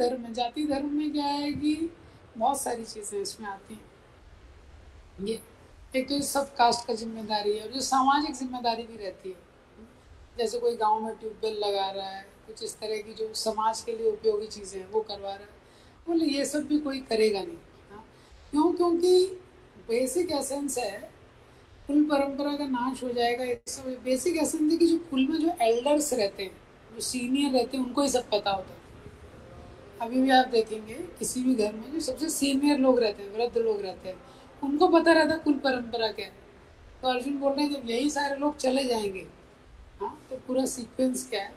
धर्म है। जाति धर्म में क्या है कि बहुत सारी चीज़ें इसमें आती हैं। ये एक तो सब कास्ट का जिम्मेदारी है, और जो सामाजिक जिम्मेदारी भी रहती है, जैसे कोई गांव में ट्यूबवेल लगा रहा है, कुछ इस तरह की जो समाज के लिए उपयोगी चीज़ें हैं वो करवा रहा है, बोले ये सब भी कोई करेगा नहीं। हाँ, क्यों? क्योंकि बेसिक एसेंस है, कुल परंपरा का नाश हो जाएगा। इस बेसिक एसेंस है कि जो कुल में जो एल्डर्स रहते हैं, जो सीनियर रहते हैं, उनको ही सब पता होता है। अभी भी आप देखेंगे किसी भी घर में जो सबसे सीनियर लोग रहते हैं, वृद्ध लोग रहते हैं, उनको पता रहता है कुल परंपरा क्या है। तो अर्जुन बोल रहे हैं जब यही सारे लोग चले जाएंगे, हाँ, तो पूरा सीक्वेंस क्या है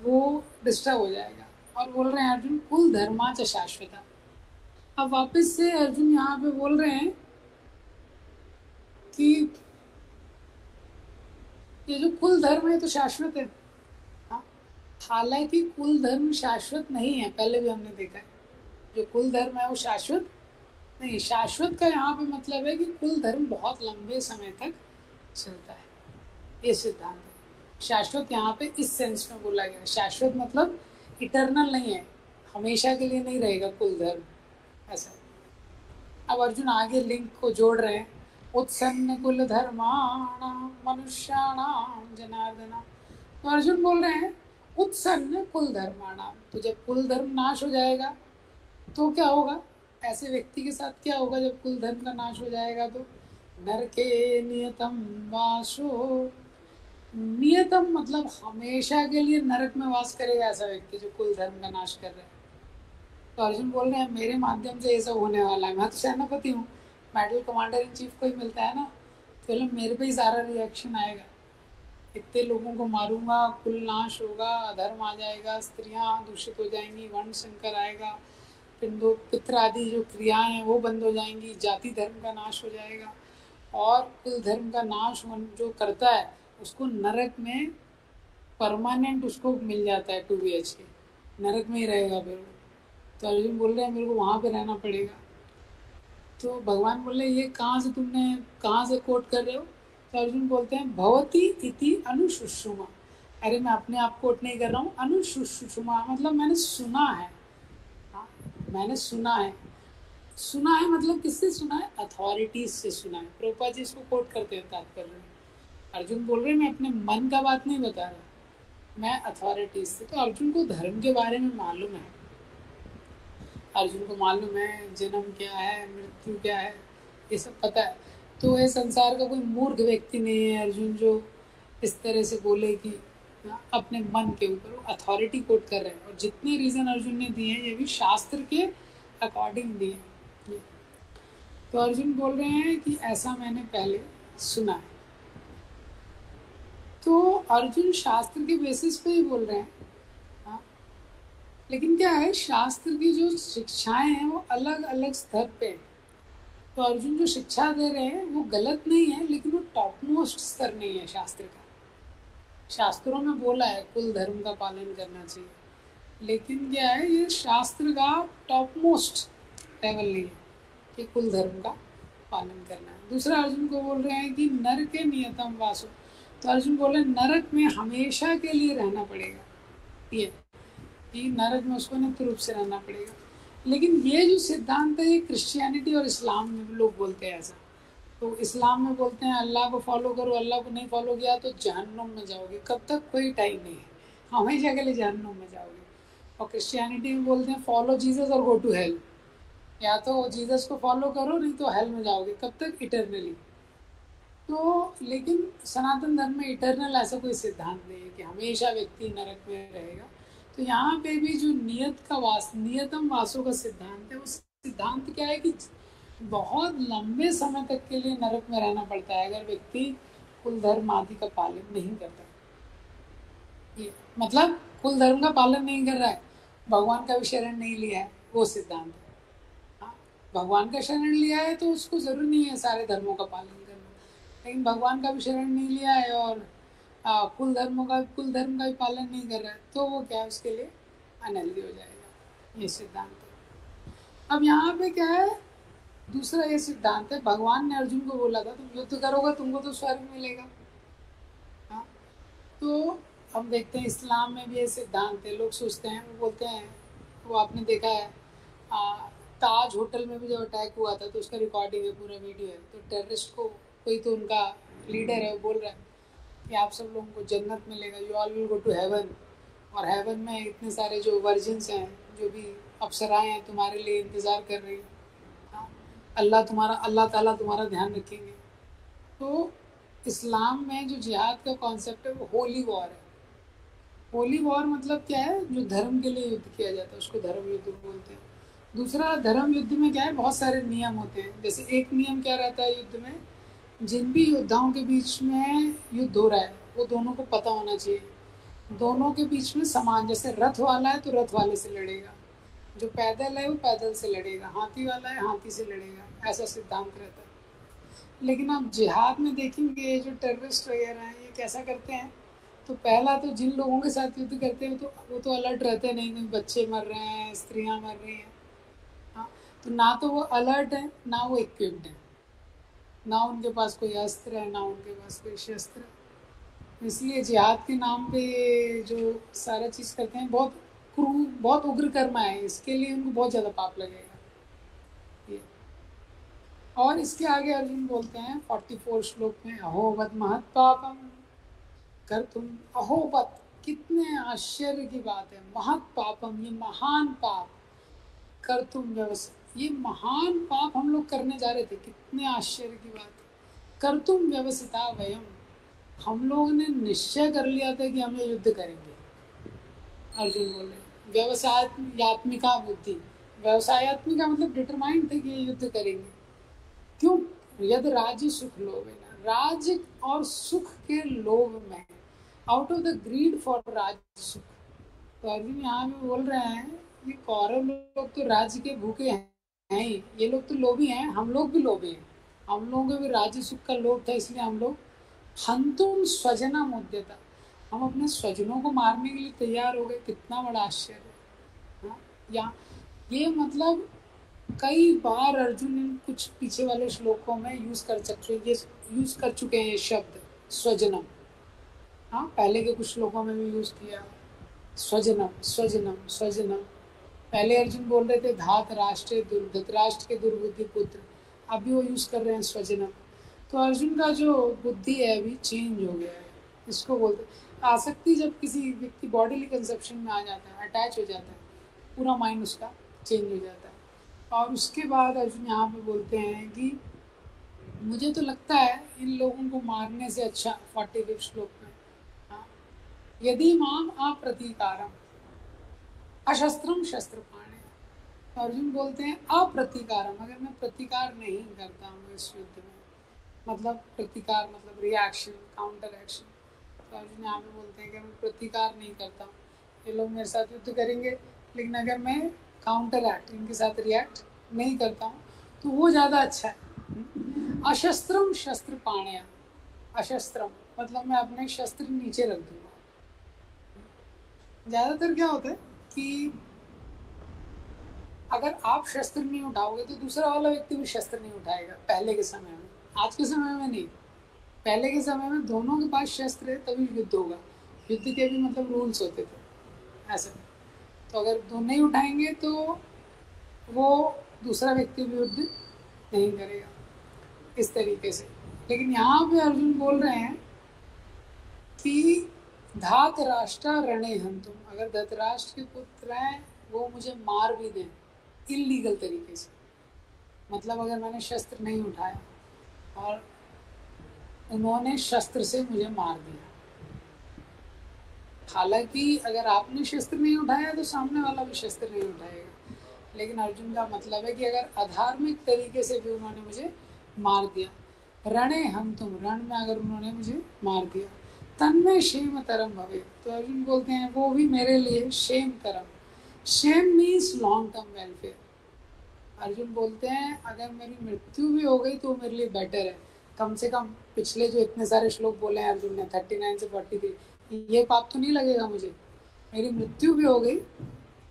वो डिस्टर्ब हो जाएगा। और बोल रहे हैं अर्जुन कुल धर्माच शाश्वता। अब वापस से अर्जुन यहाँ पे बोल रहे हैं कि ये जो कुल धर्म है तो शाश्वत है। हाँ, हालांकि कुल धर्म शाश्वत नहीं है, पहले भी हमने देखा है। जो कुल धर्म है वो शाश्वत नहीं। शाश्वत का यहाँ पे मतलब है कि कुल धर्म बहुत लंबे समय तक चलता है, ये सिद्धांत है। शाश्वत यहाँ पे इस सेंस में बोला गया। शाश्वत मतलब इटर्नल नहीं है, हमेशा के लिए नहीं रहेगा कुल धर्म, ऐसा। अब अर्जुन आगे लिंक को जोड़ रहे हैं, उत्सन्न कुल धर्माणाम मनुष्याणाम जनार्दना। तो अर्जुन बोल रहे हैं उत्सन्न कुल धर्माणाम, तो जब कुल धर्म नाश हो जाएगा तो क्या होगा, ऐसे व्यक्ति के साथ क्या होगा जब कुल धर्म का नाश हो जाएगा? तो नरके नियतम वासो। नियतम मतलब हमेशा के लिए नरक में वास करेगा ऐसा व्यक्ति जो कुल धर्म का नाश कर रहा है। तो अर्जुन बोल रहे हैं मेरे माध्यम से ये सब होने वाला है। मैं तो सेनापति हूँ, मेडल कमांडर इन चीफ को ही मिलता है ना, तो मेरे पे ही सारा रिएक्शन आएगा। इतने लोगों को मारूंगा, कुल नाश होगा, अधर्म आ जाएगा, स्त्रियां दूषित हो जाएंगी, वर्ण संकर आएगा, पिंडो पित्र आदि जो क्रियाएं हैं वो बंद हो जाएंगी, जाति धर्म का नाश हो जाएगा। और कुल धर्म का नाश जो करता है उसको नरक में परमानेंट उसको मिल जाता है 2 BHK, नरक में ही रहेगा फिर। तो अर्जुन बोल रहे हैं मेरे को वहाँ पे रहना पड़ेगा। तो भगवान बोले ये कहाँ से कोट कर रहे हो? तो अर्जुन बोलते हैं भवती इति अनुशुश्रुमा। अरे मैं अपने आप कोट नहीं कर रहा हूँ, अनुशुश्रुमा मतलब मैंने सुना है। हाँ, मैंने सुना है। सुना है मतलब किससे सुना है? अथॉरिटीज से सुना है। प्रभुपाद जी इसको कोट करते हैं तात्पर्य में। अर्जुन बोल रहे हैं मैं अपने मन का बात नहीं बता रहा, मैं अथॉरिटीज से। तो अर्जुन को धर्म के बारे में मालूम है। अर्जुन को मालूम है जन्म क्या है, मृत्यु क्या है, ये सब पता है। तो ये संसार का कोई मूर्ख व्यक्ति नहीं है अर्जुन जो इस तरह से बोले कि अपने मन के ऊपर। वो अथॉरिटी कोट कर रहे हैं, और जितने रीजन अर्जुन ने दिए हैं ये भी शास्त्र के अकॉर्डिंग दिए हैं। तो अर्जुन बोल रहे हैं कि ऐसा मैंने पहले सुना है। तो अर्जुन शास्त्र के बेसिस पे ही बोल रहे हैं। हाँ, लेकिन क्या है, शास्त्र की जो शिक्षाएं हैं वो अलग अलग स्तर पे। तो अर्जुन जो शिक्षा दे रहे हैं वो गलत नहीं है, लेकिन वो टॉप मोस्ट स्तर नहीं है शास्त्र का। शास्त्रों में बोला है कुल धर्म का पालन करना चाहिए, लेकिन क्या है ये शास्त्र का टॉप मोस्ट लेवल नहीं है कि कुल धर्म का पालन करना है। दूसरा अर्जुन को बोल रहे हैं कि नर के नियतम वासो। तो अर्जुन बोले नरक में हमेशा के लिए रहना पड़ेगा, ये कि नरक में उसको नित्य रूप से रहना पड़ेगा। लेकिन ये जो सिद्धांत है ये क्रिश्चियनिटी और इस्लाम में भी लोग बोलते हैं ऐसा। तो इस्लाम में बोलते हैं अल्लाह को फॉलो करो, अल्लाह को नहीं फॉलो किया तो जहन्नुम में जाओगे। कब तक? कोई टाइम नहीं है, हमेशा के लिए जहन्नुम में जाओगे। और क्रिश्चियनिटी में बोलते हैं फॉलो जीसस और गो टू हेल। या तो जीसस को फॉलो करो, नहीं तो हेल में जाओगे। कब तक? इटरनली। तो लेकिन सनातन धर्म में इटरनल ऐसा कोई सिद्धांत नहीं है कि हमेशा व्यक्ति नरक में रहेगा। तो यहाँ पे भी जो नियतम वासों का सिद्धांत है, वो सिद्धांत क्या है कि बहुत लंबे समय तक के लिए नरक में रहना पड़ता है अगर व्यक्ति कुल धर्म आदि का पालन नहीं करता। ये मतलब कुल धर्म का पालन नहीं कर रहा है, भगवान का भी शरण नहीं लिया है, वो सिद्धांत है। हाँ, भगवान का शरण लिया है तो उसको जरूरी नहीं है सारे धर्मों का पालन करना, लेकिन भगवान का भी शरण नहीं लिया है और कुल धर्म का भी पालन नहीं कर रहा है, तो वो क्या है उसके लिए अनहेल्दी हो जाएगा। ये सिद्धांत है। अब यहाँ पे क्या है, दूसरा ये सिद्धांत है, भगवान ने अर्जुन को बोला था तुम युद्ध करोगे तुमको तो स्वर्ग मिलेगा। हाँ, तो हम देखते हैं इस्लाम में भी ये सिद्धांत है। लोग सोचते हैं, वो बोलते हैं, वो आपने देखा है ताज होटल में भी जब अटैक हुआ था तो उसका रिकॉर्डिंग है, पूरा वीडियो है। तो टेररिस्ट को कोई तो उनका लीडर है, वो बोल रहा है कि आप सब लोगों को जन्नत मिलेगा, you all will go to heaven, और हेवन में इतने सारे जो वर्जिन्स हैं, जो भी अप्सराएं हैं, तुम्हारे लिए इंतज़ार कर रही हैं, अल्लाह ताला तुम्हारा ध्यान रखेंगे। तो इस्लाम में जो जिहाद का कॉन्सेप्ट है वो होली वॉर है। होली वॉर मतलब क्या है, जो धर्म के लिए युद्ध किया जाता है उसको धर्म युद्ध बोलते हैं। दूसरा, धर्म युद्ध में क्या है, बहुत सारे नियम होते हैं। जैसे एक नियम क्या रहता है युद्ध में, जिन भी योद्धाओं के बीच में युद्ध हो रहा है वो दोनों को पता होना चाहिए, दोनों के बीच में समान, जैसे रथ वाला है तो रथ वाले से लड़ेगा, जो पैदल है वो पैदल से लड़ेगा, हाथी वाला है हाथी से लड़ेगा, ऐसा सिद्धांत रहता है। लेकिन आप जिहाद में देखेंगे जो टेररिस्ट वगैरह हैं ये कैसा करते हैं, तो पहला तो जिन लोगों के साथ युद्ध करते हैं वो तो अलर्ट रहते नहीं, कोई बच्चे मर रहे हैं, स्त्रियां मर रही हैं, हाँ, तो ना तो वो अलर्ट है, ना वो इक्विप्ड है, ना उनके पास कोई अस्त्र है, ना उनके पास कोई शस्त्र है। इसलिए जिहाद के नाम पे जो सारा चीज़ करते हैं बहुत क्रूर, बहुत उग्र कर्म है, इसके लिए उनको बहुत ज़्यादा पाप लगेगा ये। और इसके आगे अर्जुन बोलते हैं 44 श्लोक में, अहोवत महत पापम कर तुम, अहोवत कितने आश्चर्य की बात है, महत पापम ये महान पाप, कर तुम व्यवस्था ये महान पाप हम लोग करने जा रहे थे, कितने आश्चर्य की बात है। कर तुम व्यवस्था वयम, हम लोग ने निश्चय कर लिया था कि हम ये युद्ध करेंगे। अर्जुन बोल रहे व्यवसायत्मिका बुद्धि, व्यवसायत्मिका मतलब डिटरमाइंड थे कि ये युद्ध करेंगे। क्यों, यद राज्य सुख लोभ है ना, राज्य और सुख के लोभ में, out of the greed for राज्य सुख। तो अर्जुन यहाँ पे बोल रहे हैं ये कौरव लोग तो राज्य के भूखे हैं ही, ये लोग तो लोभी हैं, हम लोग भी लोभी हैं, हम लोगों को भी राज्य सुख का लोभ था, इसलिए हम लोग हंतुम स्वजना मुद्यता, हम अपने स्वजनों को मारने के लिए तैयार हो गए। कितना बड़ा आश्चर्य है। या ये मतलब कई बार अर्जुन इन कुछ पीछे वाले श्लोकों में यूज कर चुके हैं ये शब्द स्वजनम। हाँ, पहले के कुछ श्लोकों में भी यूज किया स्वजनम स्वजनम स्वजनम। पहले अर्जुन बोल रहे थे धात राष्ट्र धृतराष्ट्र के दुर्बुद्धि पुत्र, अभी वो यूज कर रहे हैं स्वजनम। तो अर्जुन का जो बुद्धि है अभी चेंज हो गया है, इसको बोलते आसक्ति। जब किसी व्यक्ति बॉडीली कंसेप्शन में आ जाता है, अटैच हो जाता है, पूरा माइंड उसका चेंज हो जाता है। और उसके बाद अर्जुन यहाँ पे बोलते हैं कि मुझे तो लगता है इन लोगों को मारने से अच्छा 45 श्लोक में, हाँ, यदि माम अप्रतीकारम अशस्त्रम शस्त्रपाणे। तो अर्जुन बोलते हैं अप्रतीकारम, अगर मैं प्रतिकार नहीं करता हूँ इस युद्ध में, मतलब प्रतिकार मतलब रिएक्शन, काउंटर एक्शन। तो अर्जुन यहाँ पे बोलते हैं कि मैं प्रतिकार नहीं करता हूँ, ये लोग मेरे साथ युद्ध करेंगे, लेकिन अगर मैं काउंटर एक्ट, इनके साथ रिएक्ट नहीं करता हूँ तो वो ज़्यादा अच्छा है। अशस्त्रम शस्त्र पाणया, अशस्त्रम मतलब मैं अपने शस्त्र नीचे रख दूंगा। ज़्यादातर क्या होता है कि अगर आप शस्त्र नहीं उठाओगे तो दूसरा वाला व्यक्ति भी शस्त्र नहीं उठाएगा। पहले के समय में, आज के समय में नहीं, पहले के समय में दोनों के पास शस्त्र है तभी युद्ध होगा। युद्ध के भी मतलब रूल्स होते थे ऐसे। तो अगर दोनों नहीं उठाएंगे तो वो दूसरा व्यक्ति भी युद्ध नहीं करेगा इस तरीके से। लेकिन यहाँ पे अर्जुन बोल रहे हैं कि धात राष्ट्र रणे हंतुम, अगर धृतराष्ट्र के पुत्र हैं वो मुझे मार भी दें इलीगल तरीके से, मतलब अगर मैंने शस्त्र नहीं उठाया और उन्होंने शस्त्र से मुझे मार दिया। हालांकि अगर आपने शस्त्र नहीं उठाया तो सामने वाला भी शस्त्र नहीं उठाएगा, लेकिन अर्जुन का मतलब है कि अगर अधार्मिक तरीके से भी उन्होंने मुझे मार दिया, रणे हंतुम, रण में अगर उन्होंने मुझे मार दिया, तन्मे क्षेम तरम भवे। तो अर्जुन बोलते हैं वो भी मेरे लिए क्षेम तरम, क्षेम means long term welfare. Arjun बोलते हैं अगर मेरी मृत्यु भी हो गई तो मेरे लिए बेटर है, कम से कम पिछले जो इतने सारे श्लोक बोले हैं अर्जुन ने 39 से 43, ये पाप तो नहीं लगेगा मुझे। मेरी मृत्यु भी हो गई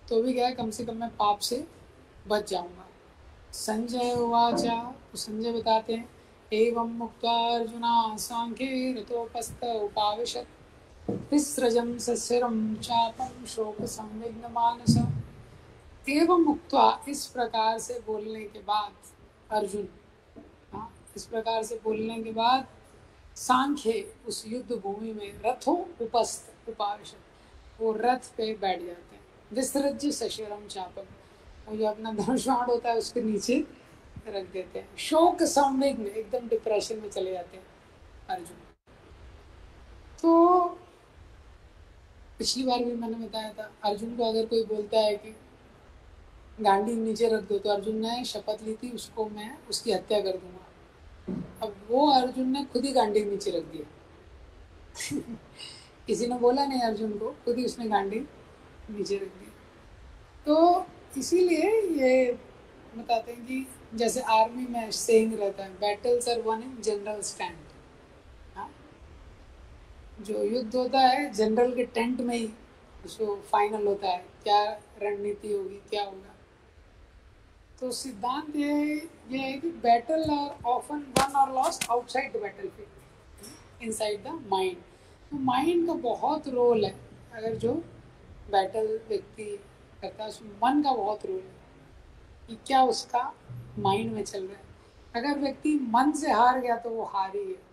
तो भी क्या है, कम से कम मैं पाप से बच जाऊंगा। संजय उवाचा, तो संजय बताते हैं एवं मुक्त्वा अर्जुना सांख्ये रतोपस्थ उपाविशत् विसृजं सस्यरं चापं शोक संविघ्न मानस। एवं मुक्त्वा, इस प्रकार से बोलने के बाद अर्जुन, हाँ, इस प्रकार से बोलने के बाद सांख्य उस युद्ध भूमि में रथो उपस्थ उपाविशत, वो रथ पे बैठ जाते हैं। विसृज्य सशरम चापम, वो जो अपना धनुष्वाण होता है उसके नीचे रख देते हैं। शोक संवेग में, एकदम डिप्रेशन में चले जाते हैं अर्जुन। तो पिछली बार भी मैंने बताया था, अर्जुन को अगर कोई बोलता है कि गांडी नीचे रख दो, तो अर्जुन ने शपथ ली थी उसको मैं उसकी हत्या कर दूंगा। अब वो अर्जुन ने खुद ही गांडी नीचे रख दिया किसी ने बोला नहीं अर्जुन को, खुद ही उसने गांडी नीचे रख दी। तो इसीलिए ये बताते हैं कि जैसे आर्मी में सेइंग रहता है, battles are won in general stand. जो युद्ध होता है जनरल के टेंट में ही जो फाइनल होता है, क्या रणनीति होगी, क्या होगा। तो सिद्धांत ये है कि बैटल आर ऑफन वन और lost outside the battlefield, inside the mind. तो माइंड का बहुत रोल है। अगर जो बैटल व्यक्ति करता है उसमें मन का बहुत रोल है कि क्या उसका माइंड में चल रहा है। अगर व्यक्ति मन से हार गया तो वो हार ही है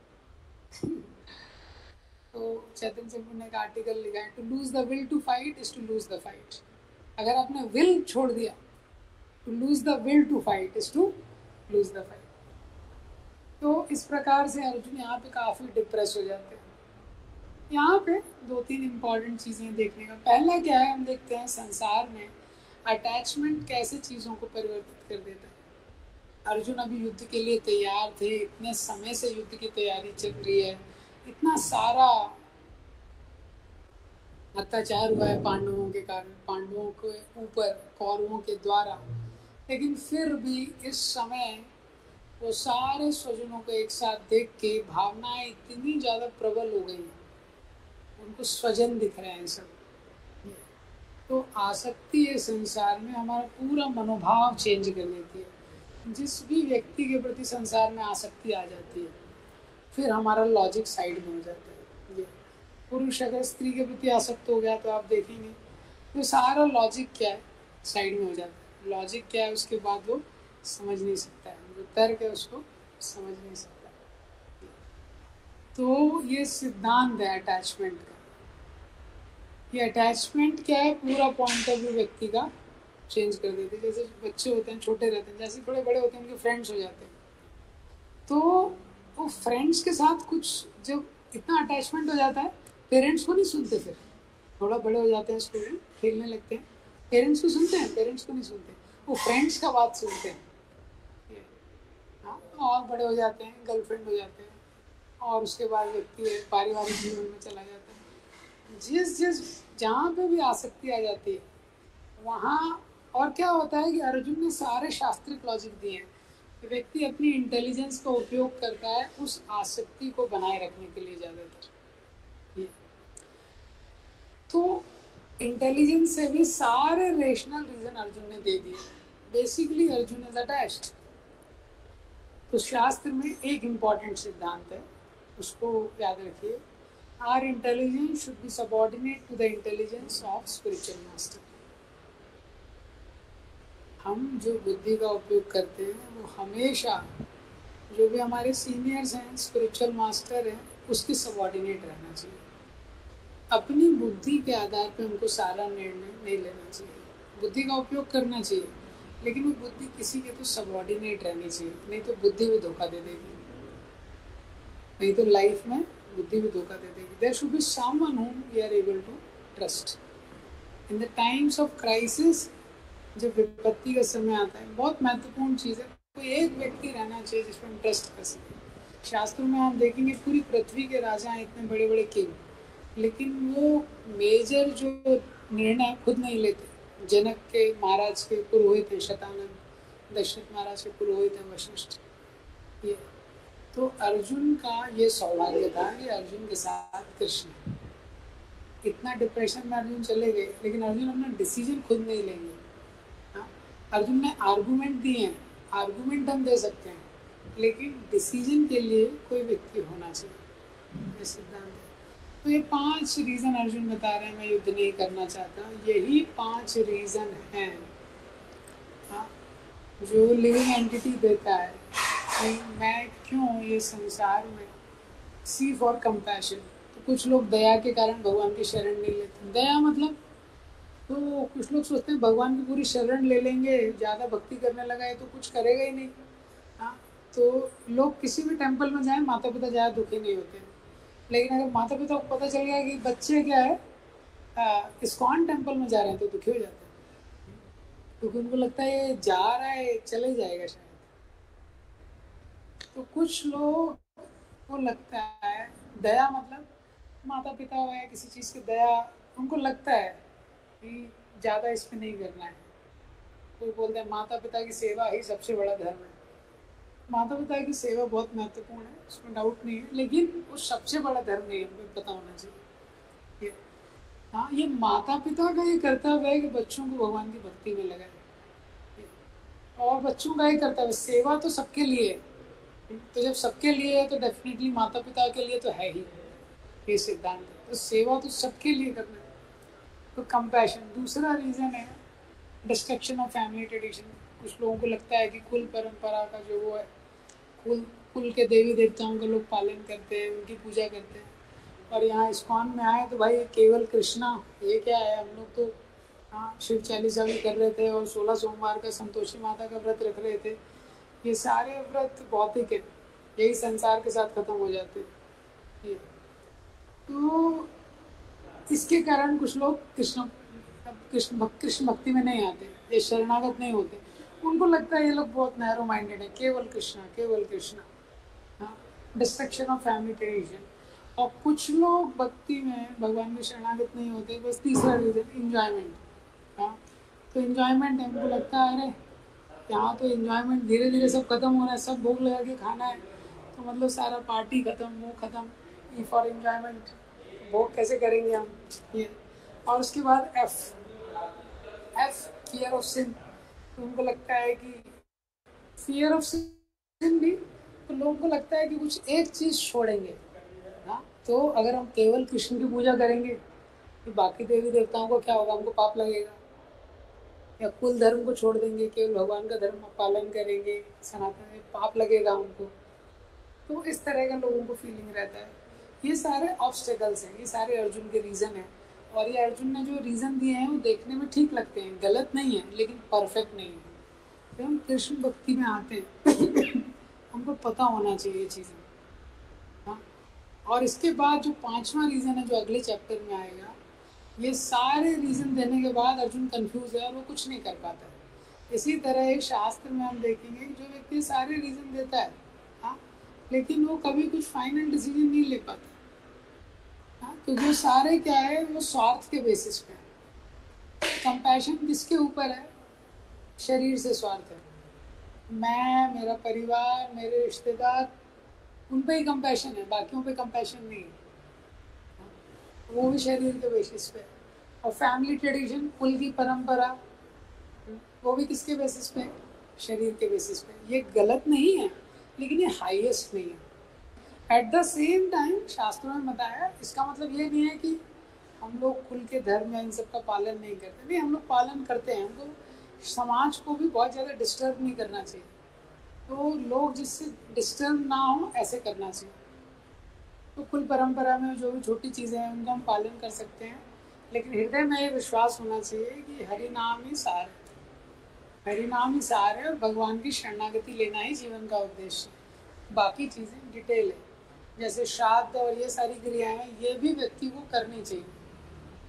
तो चेतन सिंह ने एक आर्टिकल लिखा है, to lose the will to fight is to lose the fight. अगर आपने विल छोड़ दिया, to lose the will to fight is to lose the fight. तो इस प्रकार से अर्जुन यहाँ पे काफ़ी डिप्रेस हो जाते हैं। यहाँ पे 2-3 इम्पॉर्टेंट चीज़ें देखने का, पहला क्या है, हम देखते हैं संसार में अटैचमेंट कैसे चीज़ों को परिवर्तित कर देता है। अर्जुन अभी युद्ध के लिए तैयार थे, इतने समय से युद्ध की तैयारी चल रही है, इतना सारा अत्याचार हुआ है पांडवों के कारण, पांडवों के ऊपर कौरवों के द्वारा, लेकिन फिर भी इस समय वो सारे स्वजनों को एक साथ देख के भावनाएं इतनी ज़्यादा प्रबल हो गई, उनको स्वजन दिख रहे हैं सब। तो आसक्ति है संसार में हमारा पूरा मनोभाव चेंज कर देती है। जिस भी व्यक्ति के प्रति संसार में आसक्ति आ जाती है, फिर हमारा लॉजिक साइड में हो जाता है। ये पुरुष अगर स्त्री के प्रति आसक्त हो गया तो आप देखेंगे तो सारा लॉजिक क्या है, साइड में हो जाता है। लॉजिक क्या है उसके बाद वो समझ नहीं सकता है, जो तर्क है उसको समझ नहीं सकता। तो ये सिद्धांत है अटैचमेंट का। ये अटैचमेंट क्या है, पूरा पॉइंट ऑफ व्यू व्यक्ति का चेंज कर देते हैं। जैसे बच्चे होते हैं, छोटे रहते हैं, जैसे थोड़े बड़े होते हैं उनके फ्रेंड्स हो जाते हैं, तो वो फ्रेंड्स के साथ कुछ जब इतना अटैचमेंट हो जाता है, पेरेंट्स को नहीं सुनते। फिर थोड़ा बड़े हो जाते हैं, स्टूडेंट खेलने लगते हैं, पेरेंट्स को सुनते हैं, पेरेंट्स को नहीं सुनते, वो फ्रेंड्स का बात सुनते हैं। हाँ, और बड़े हो जाते हैं, गर्लफ्रेंड हो जाते हैं, और उसके बाद व्यक्ति पारिवारिक जीवन में चला जाता है। जिस जहाँ पे भी आसक्ति आ जाती है वहाँ, और क्या होता है कि अर्जुन ने सारे शास्त्रिक लॉजिक दिए हैं कि व्यक्ति अपनी इंटेलिजेंस का उपयोग करता है उस आसक्ति को बनाए रखने के लिए ज़्यादातर। तो इंटेलिजेंस से भी सारे रेशनल रीजन अर्जुन ने दे दिए। Basically Arjun is attached. तो शास्त्र में एक इम्पॉर्टेंट सिद्धांत है, उसको याद रखिए, our intelligence should be subordinate to the intelligence of spiritual master. हम जो बुद्धि का उपयोग करते हैं वो हमेशा जो भी हमारे सीनियर्स हैं, स्पिरिचुअल मास्टर हैं, उसके सबऑर्डिनेट रहना चाहिए। अपनी बुद्धि के आधार पे हमको सारा निर्णय नहीं लेना चाहिए। बुद्धि का उपयोग करना चाहिए, लेकिन वो बुद्धि किसी के तो सबऑर्डिनेट रहनी चाहिए, नहीं तो बुद्धि भी धोखा दे देगी, नहीं तो लाइफ में बुद्धि भी धोखा दे देगी। There should be someone whom we are able to trust in the times of crisis। जब विपत्ति का समय आता है, बहुत महत्वपूर्ण चीज़ है, कोई एक व्यक्ति रहना चाहिए जिस पर हम ट्रस्ट कर सकें। शास्त्रों में हम देखेंगे पूरी पृथ्वी के राजा हैं, इतने बड़े बड़े किंग, लेकिन वो मेजर जो निर्णय खुद नहीं लेते। जनक के महाराज के पुरोहित हैं शतानंद, दशरथ महाराज के पुरोहित हैं वशिष्ठ। ये तो अर्जुन का ये सौभाग्य था कि अर्जुन के साथ कृष्ण। इतना डिप्रेशन में अर्जुन चले गए, लेकिन अर्जुन अपना डिसीजन खुद नहीं लेंगे। हाँ, अर्जुन ने आर्गूमेंट दिए हैं, आर्गूमेंट हम दे सकते हैं, लेकिन डिसीजन के लिए कोई व्यक्ति होना चाहिए। ये सिद्धांत है। तो ये 5 रीज़न अर्जुन बता रहे हैं मैं युद्ध नहीं करना चाहता। यही 5 रीज़न हैं जो लिविंग एंटिटी देता है कि मैं क्यों ये संसार में, सी फॉर कंपैशन। तो कुछ लोग दया के कारण भगवान की शरण नहीं लेते। दया मतलब, तो कुछ लोग सोचते हैं भगवान की पूरी शरण ले लेंगे, ज़्यादा भक्ति करने लगा है तो कुछ करेगा ही नहीं। हाँ, तो लोग किसी भी टेम्पल में जाएं, माता पिता ज़्यादा दुखी नहीं होते। लेकिन अगर माता पिता को पता चल गया कि बच्चे क्या है इस्कॉन टेम्पल में जा रहे हैं तो दुखी हो जाते हैं, क्योंकि उनको लगता है ये जा रहा है चले जाएगा शायद। तो कुछ लोग को लगता है दया मतलब माता पिता हो या किसी चीज़ की दया, उनको लगता है कि ज़्यादा इस पर नहीं करना है। कोई बोलते हैं माता पिता की सेवा ही सबसे बड़ा धर्म है। माता पिता की सेवा बहुत महत्वपूर्ण है, उसमें डाउट नहीं है, लेकिन वो सबसे बड़ा धर्म नहीं है, हमें पता होना चाहिए। हाँ, ये माता पिता का ये कर्तव्य है कि बच्चों को भगवान की भक्ति में लगाए, और बच्चों का ही कर्तव्य। सेवा तो सबके लिए है, तो जब सबके लिए है तो डेफिनेटली माता पिता के लिए तो है ही, ये सिद्धांत है। तो सेवा तो सबके लिए करना है। तो कंपैशन। दूसरा रीज़न है डिस्ट्रक्शन ऑफ फैमिली ट्रेडिशन। कुछ लोगों को लगता है कि कुल परंपरा का जो वो है, कुल कुल के देवी देवताओं का लोग पालन करते हैं, उनकी पूजा करते हैं, और यहाँ इस्कॉन में आए तो भाई केवल कृष्णा, ये क्या है। हम लोग तो हाँ शिव चालीसा भी कर रहे थे और 16 सोमवार का संतोषी माता का व्रत रख रहे थे। ये सारे व्रत भौतिक है, यही संसार के साथ खत्म हो जाते हैं। ये तो इसके कारण कुछ लोग कृष्ण भक्ति में नहीं आते, ये शरणागत नहीं होते। उनको लगता है ये लोग बहुत नैरो माइंडेड है, केवल कृष्णा केवल कृष्णा। हाँ, डिस्ट्रक्शन ऑफ फैमिली ट्रेडिशन। और कुछ लोग भक्ति में भगवान में शरणागत नहीं होते। बस तीसरा रीजन इंजॉयमेंट। हाँ, तो इंजॉयमेंट है, उनको लगता है अरे यहाँ तो इंजॉयमेंट धीरे धीरे सब खत्म हो रहा है, सब भोग लगा के खाना है, तो मतलब सारा पार्टी खत्म, वो खत्म, ई फॉर इंजॉयमेंट, भोग कैसे करेंगे हम ये। और उसके बाद एफ फियर ऑफ सिन। तो उनको लगता है कि फियर ऑफ सिन भी, तो लोगों को लगता है कि कुछ एक चीज़ छोड़ेंगे। हाँ, तो अगर हम केवल कृष्ण की पूजा करेंगे तो बाकी देवी देवताओं को क्या होगा, हमको पाप लगेगा। या कुल धर्म को छोड़ देंगे, केवल भगवान का धर्म पालन करेंगे सनातन में, पाप लगेगा उनको। तो इस तरह का लोगों को फीलिंग रहता है। ये सारे ऑब्स्टेकल्स हैं, ये सारे अर्जुन के रीज़न हैं। और ये अर्जुन ने जो रीज़न दिए हैं वो देखने में ठीक लगते हैं, गलत नहीं है लेकिन परफेक्ट नहीं है। जब हम कृष्ण भक्ति में आते हैं हमको पता होना चाहिए ये चीज़ें। हाँ, और इसके बाद जो पांचवा रीज़न है जो अगले चैप्टर में आएगा, ये सारे रीज़न देने के बाद अर्जुन कंफ्यूज है और वो कुछ नहीं कर पाता है। इसी तरह एक शास्त्र में हम देखेंगे जो व्यक्ति सारे रीज़न देता है, हाँ, लेकिन वो कभी कुछ फाइनल डिसीजन नहीं ले पाता। हाँ, तो जो सारे क्या है वो स्वार्थ के बेसिस पे है। कंपैशन किसके ऊपर है? शरीर से स्वार्थ है। मैं, मेरा परिवार, मेरे रिश्तेदार, उन पे ही कंपैशन है, बाकियों पे कंपैशन नहीं है। वो भी शरीर के बेसिस पे। और फैमिली ट्रेडिशन, कुल की परंपरा, वो भी किसके बेसिस पे? शरीर के बेसिस पे। ये गलत नहीं है लेकिन ये हाईएस्ट नहीं है। एट द सेम टाइम शास्त्रों में बताया, इसका मतलब ये नहीं है कि हम लोग खुल के धर्म या इन सब का पालन नहीं करते। नहीं, हम लोग पालन करते हैं। हमको समाज को भी बहुत ज़्यादा डिस्टर्ब नहीं करना चाहिए, तो लोग जिससे डिस्टर्ब ना हो ऐसे करना चाहिए। तो कुल परंपरा में जो भी छोटी चीज़ें हैं उनका हम पालन कर सकते हैं, लेकिन हृदय में ये विश्वास होना चाहिए कि हरि नाम ही सार है, हरि नाम ही सार है, और भगवान की शरणागति लेना ही जीवन का उद्देश्य है। बाकी चीज़ें डिटेल है, जैसे श्राद्ध और ये सारी क्रियाएं, ये भी व्यक्ति को करनी चाहिए।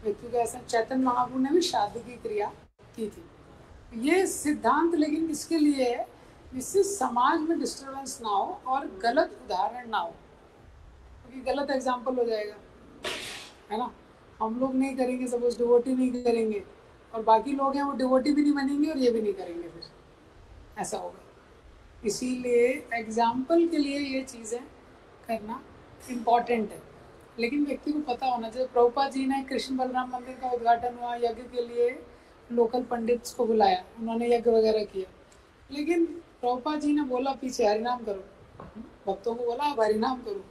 व्यक्ति को ऐसा, चैतन्य महाप्रभु ने भी श्राद्ध की क्रिया की थी। ये सिद्धांत लेकिन किसके लिए है? जिससे समाज में डिस्टर्बेंस ना हो और गलत उदाहरण ना हो, क्योंकि गलत एग्जाम्पल हो जाएगा, है ना। हम लोग नहीं करेंगे, सपोज डिवोटी नहीं करेंगे, और बाकी लोग हैं वो डिवोटी भी नहीं बनेंगे और ये भी नहीं करेंगे, फिर ऐसा होगा। इसीलिए एग्जाम्पल के लिए ये चीज़ें करना इम्पॉर्टेंट है, लेकिन व्यक्ति को पता होना चाहिए। प्रभुपाद जी ने कृष्ण बलराम मंदिर का उद्घाटन हुआ, यज्ञ के लिए लोकल पंडित्स को बुलाया, उन्होंने यज्ञ वगैरह किया, लेकिन प्रभुपाद जी ने बोला पीछे हरिनाम करो, भक्तों को बोला आप हरिनाम करो।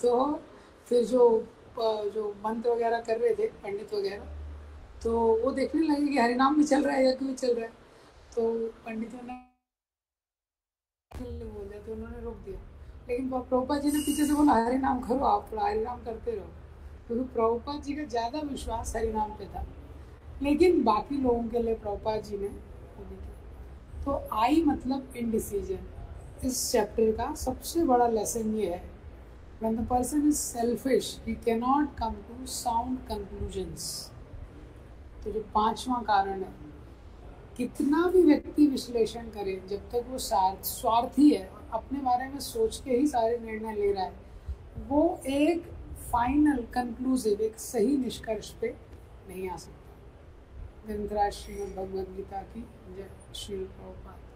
तो फिर जो मंत्र वगैरह कर रहे थे पंडित वगैरह, तो वो देखने लगे कि हरिनाम भी चल रहा है, यज्ञ भी चल रहा है। तो पंडितों ने बोल दिया तो उन्होंने रोक दिया। लेकिन प्रभुपाद जी ने पीछे से बोला हरि नाम करो, आप हरि नाम करते रहो, क्योंकि प्रभुपाद जी का ज़्यादा विश्वास हरि नाम पे था। लेकिन बाकी लोगों के लिए प्रभुपाद जी ने वो भी किया। तो आई मतलब इनडिसीजन। इस चैप्टर का सबसे बड़ा लेसन ये है, when the person is selfish he cannot come to sound conclusions। तो जो पांचवा कारण है, कितना भी व्यक्ति विश्लेषण करे, जब तक वो स्वार्थी है और अपने बारे में सोच के ही सारे निर्णय ले रहा है, वो एक फाइनल कंक्लूसिव एक सही निष्कर्ष पे नहीं आ सकता। धन्यवाद। श्रीमद् भगवद गीता की जय। श्री प्रभुपाद।